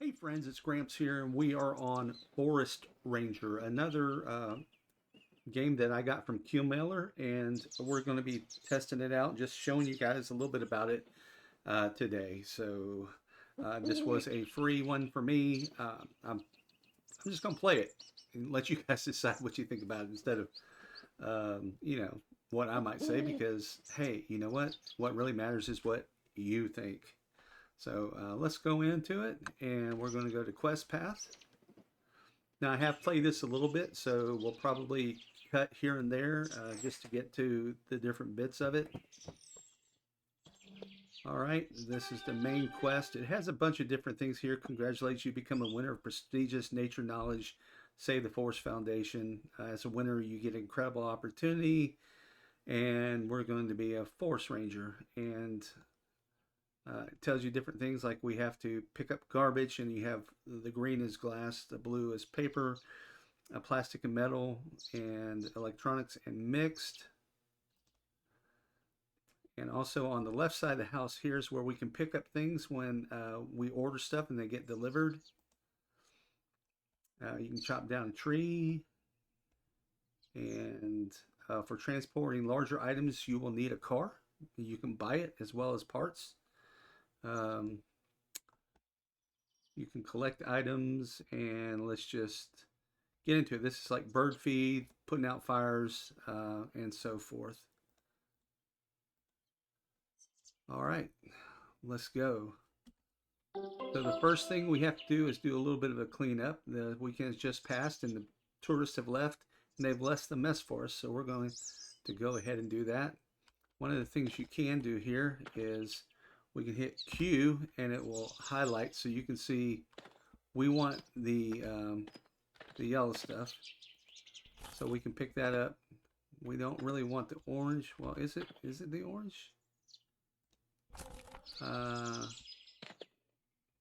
Hey friends, it's Grampz here, and we are on Forest Ranger, another game that I got from Q Mailer, and we're going to be testing it out, just showing you guys a little bit about it today. So this was a free one for me. I'm just going to play it and let you guys decide what you think about it instead of what I might say, because hey, you know what? What really matters is what you think. So let's go into it, and we're going to go to Quest Path. Now I have played this a little bit, so we'll probably cut here and there just to get to the different bits of it. All right, this is the main quest. It has a bunch of different things here. Congratulations, you become a winner of prestigious nature knowledge. Save the Forest Foundation. As a winner, you get an incredible opportunity, and we're going to be a forest ranger. And it tells you different things like we have to pick up garbage, and you have the green is glass, the blue is paper, plastic and metal, and electronics and mixed. And also on the left side of the house, here's where we can pick up things when we order stuff and they get delivered. You can chop down a tree, and for transporting larger items, you will need a car. You can buy it as well as parts. Um, you can collect items, and let's just get into it. This is like bird feed, putting out fires, and so forth. All right, let's go. So the first thing we have to do is do a little bit of a cleanup. The weekend has just passed, and the tourists have left, and they've left the mess for us. So we're going to go ahead and do that. One of the things you can do here is we can hit Q, and it will highlight so you can see we want the yellow stuff, so we can pick that up. We don't really want the orange. Well, is it the orange?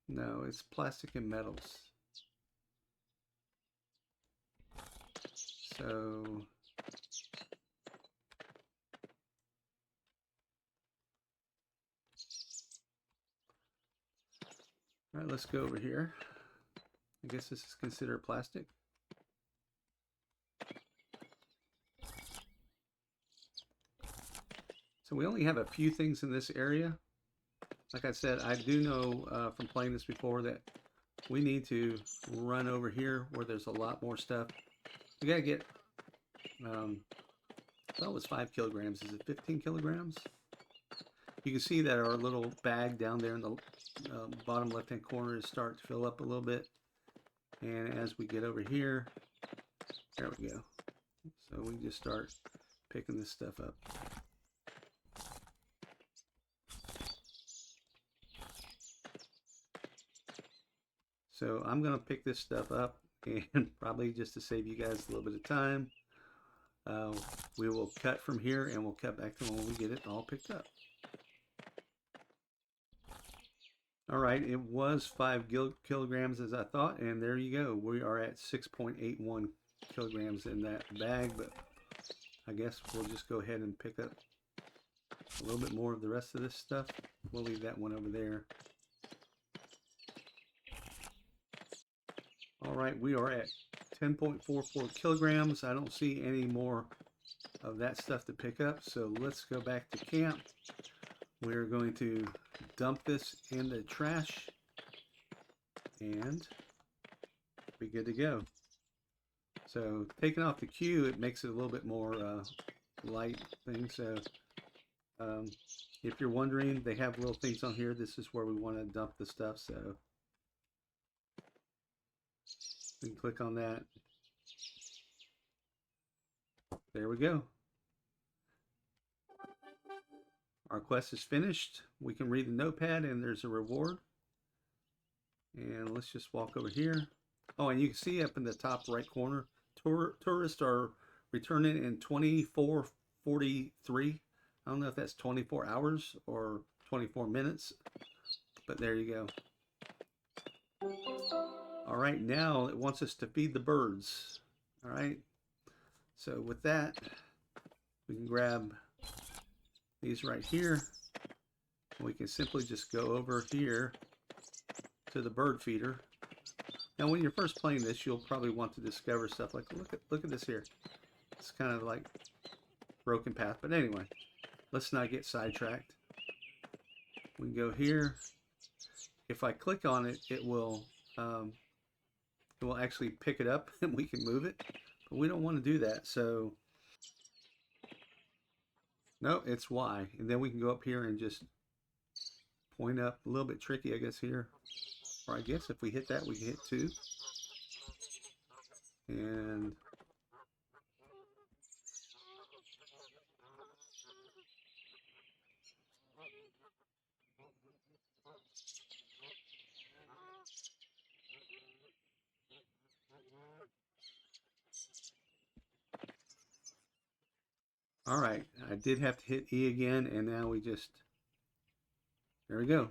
No, it's plastic and metals. So all right, let's go over here. I guess this is considered plastic. So we only have a few things in this area. Like I said, I do know from playing this before that we need to run over here where there's a lot more stuff. We gotta get, well, it was 5 kilograms. Is it 15 kilograms? You can see that our little bag down there in the bottom left-hand corner is starting to fill up a little bit. And as we get over here, there we go. So we just start picking this stuff up. So I'm going to pick this stuff up, and probably just to save you guys a little bit of time, we will cut from here, and we'll cut back to when we get it all picked up. All right, it was 5 kilograms as I thought, and there you go. We are at 6.81 kilograms in that bag, but I guess we'll just go ahead and pick up a little bit more of the rest of this stuff. We'll leave that one over there. All right, we are at 10.44 kilograms. I don't see any more of that stuff to pick up, so let's go back to camp. We're going to dump this in the trash and be good to go. So taking off the Q, it makes it a little bit more light thing. So if you're wondering, they have little things on here. This is where we want to dump the stuff. So we can click on that. There we go. Our quest is finished. We can read the notepad, and there's a reward. And let's just walk over here. Oh, and you can see up in the top right corner, tourists are returning in 24:43. I don't know if that's 24 hours or 24 minutes, but there you go. All right, now it wants us to feed the birds. All right, so with that, we can grab these right here. We can simply just go over here to the bird feeder, Now, when you're first playing this, you'll probably want to discover stuff like, look at this here. It's kind of like broken path. But anyway, let's not get sidetracked. We can go here. If I click on it, it will actually pick it up and we can move it. But we don't want to do that. So, no, it's Y. And then we can go up here and just point up. A little bit tricky, I guess, here. Or I guess if we hit that, we can hit 2. And all right, I did have to hit E again, and now we just, there we go.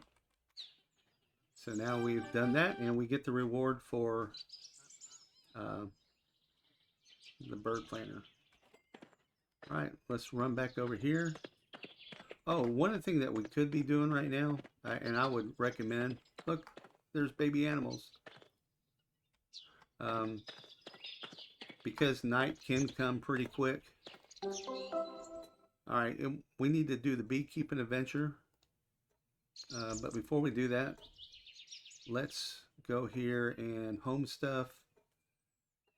So now we've done that, and we get the reward for the bird planter. All right, let's run back over here. Oh, one of the things that we could be doing right now, and I would recommend, look, there's baby animals. Because night can come pretty quick. All right, we need to do the beekeeping adventure. But before we do that, let's go here and home stuff.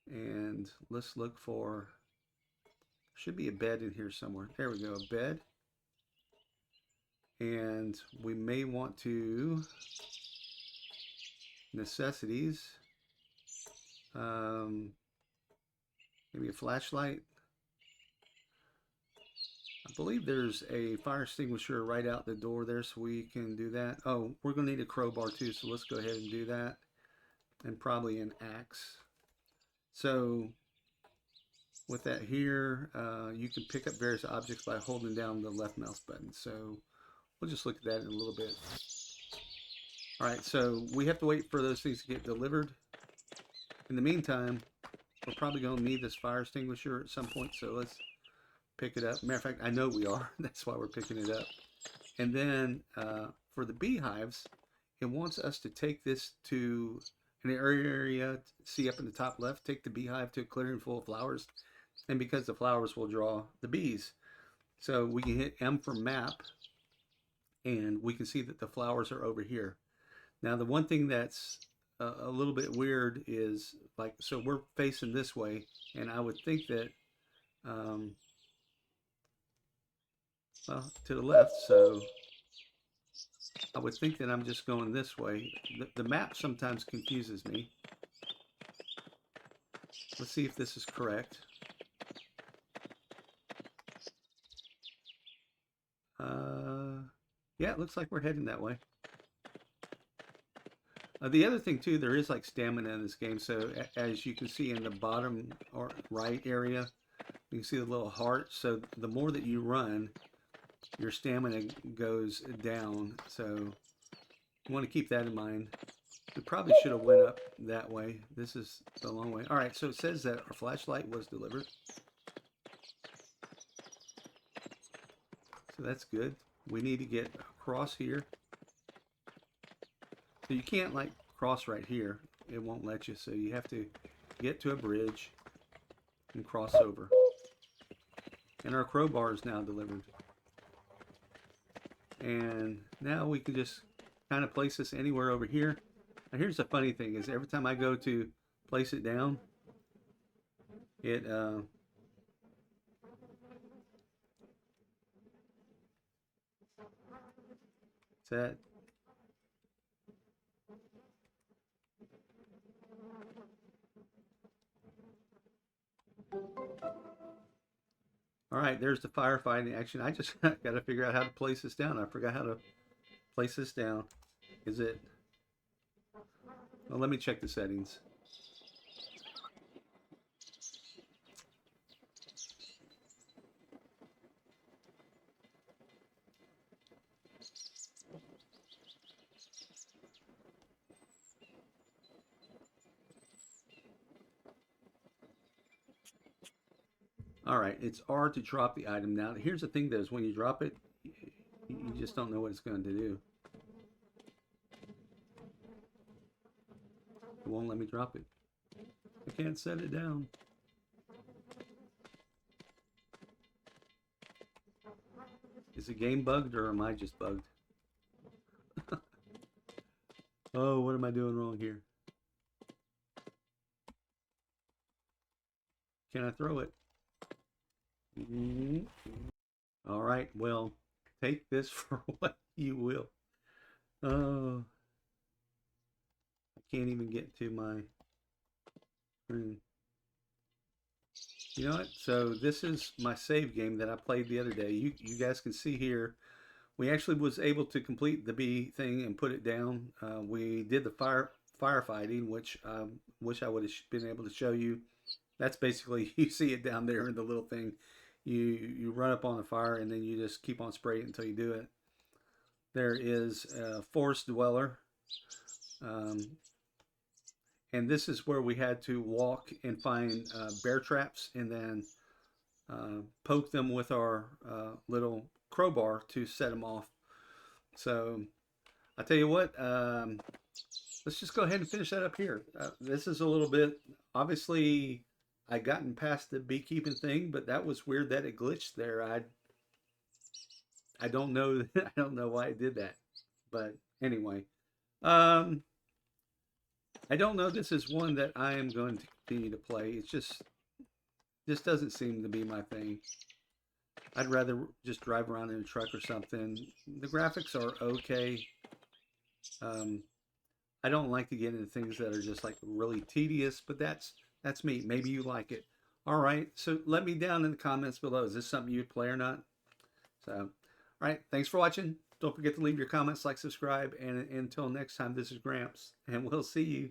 And let's look for, should be a bed in here somewhere. There we go, a bed. And we may want to, necessities, maybe a flashlight. I believe there's a fire extinguisher right out the door there, so we can do that. Oh, we're going to need a crowbar too, so let's go ahead and do that. And probably an axe. So with that here, you can pick up various objects by holding down the left mouse button. So we'll just look at that in a little bit. All right, so we have to wait for those things to get delivered. In the meantime, we're probably going to need this fire extinguisher at some point, so let's pick it up. Matter of fact, I know we are. That's why we're picking it up. And then for the beehives, it wants us to take this to an area, see up in the top left, take the beehive to a clearing full of flowers. And because the flowers will draw the bees. So we can hit M for map, and we can see that the flowers are over here. Now, the one thing that's a little bit weird is, like, so we're facing this way, and I would think that, well, to the left, so I would think that I'm just going this way. The map sometimes confuses me. Let's see if this is correct. Yeah, it looks like we're heading that way. The other thing too, there is like stamina in this game. So as you can see in the bottom or right area, you can see the little heart. So the more that you run, your stamina goes down. So you want to keep that in mind. We probably should have went up that way. This is the long way. All right, so it says that our flashlight was delivered. So that's good. We need to get across here. So you can't like cross right here. It won't let you. So you have to get to a bridge and cross over. And our crowbar is now delivered. And now we can just kind of place this anywhere over here. Now here's the funny thing is every time I go to place it down, it set. All right, there's the firefighting action. I just got to figure out how to place this down. I forgot how to place this down. Is it? Well, let me check the settings. All right, it's R to drop the item. Now, here's the thing though, is when you drop it, you just don't know what it's going to do. won't let me drop it. I can't set it down. Is the game bugged or am I just bugged? Oh, what am I doing wrong here? Can I throw it? All right, well, take this for what you will. Oh, I can't even get to my screen. You know what? So this is my save game that I played the other day. You guys can see here, we actually was able to complete the bee thing and put it down. We did the firefighting, which I wish I would have been able to show you. That's basically, you see it down there in the little thing. You run up on the fire and then you just keep on spraying until you do it. There is a forest dweller. And this is where we had to walk and find bear traps and then poke them with our little crowbar to set them off. So I tell you what, let's just go ahead and finish that up here. This is a little bit, obviously I gotten past the beekeeping thing, but that was weird that it glitched there. I don't know. I don't know why it did that, but anyway, I don't know. This is one that I am going to continue to play. It's just, this doesn't seem to be my thing. I'd rather just drive around in a truck or something. The graphics are okay. I don't like to get into things that are just like really tedious, but that's me. Maybe you like it. All right, so let me down in the comments below. Is this something you'd play or not? So, all right, thanks for watching. Don't forget to leave your comments, like, subscribe, and until next time, this is Gramps, and we'll see you.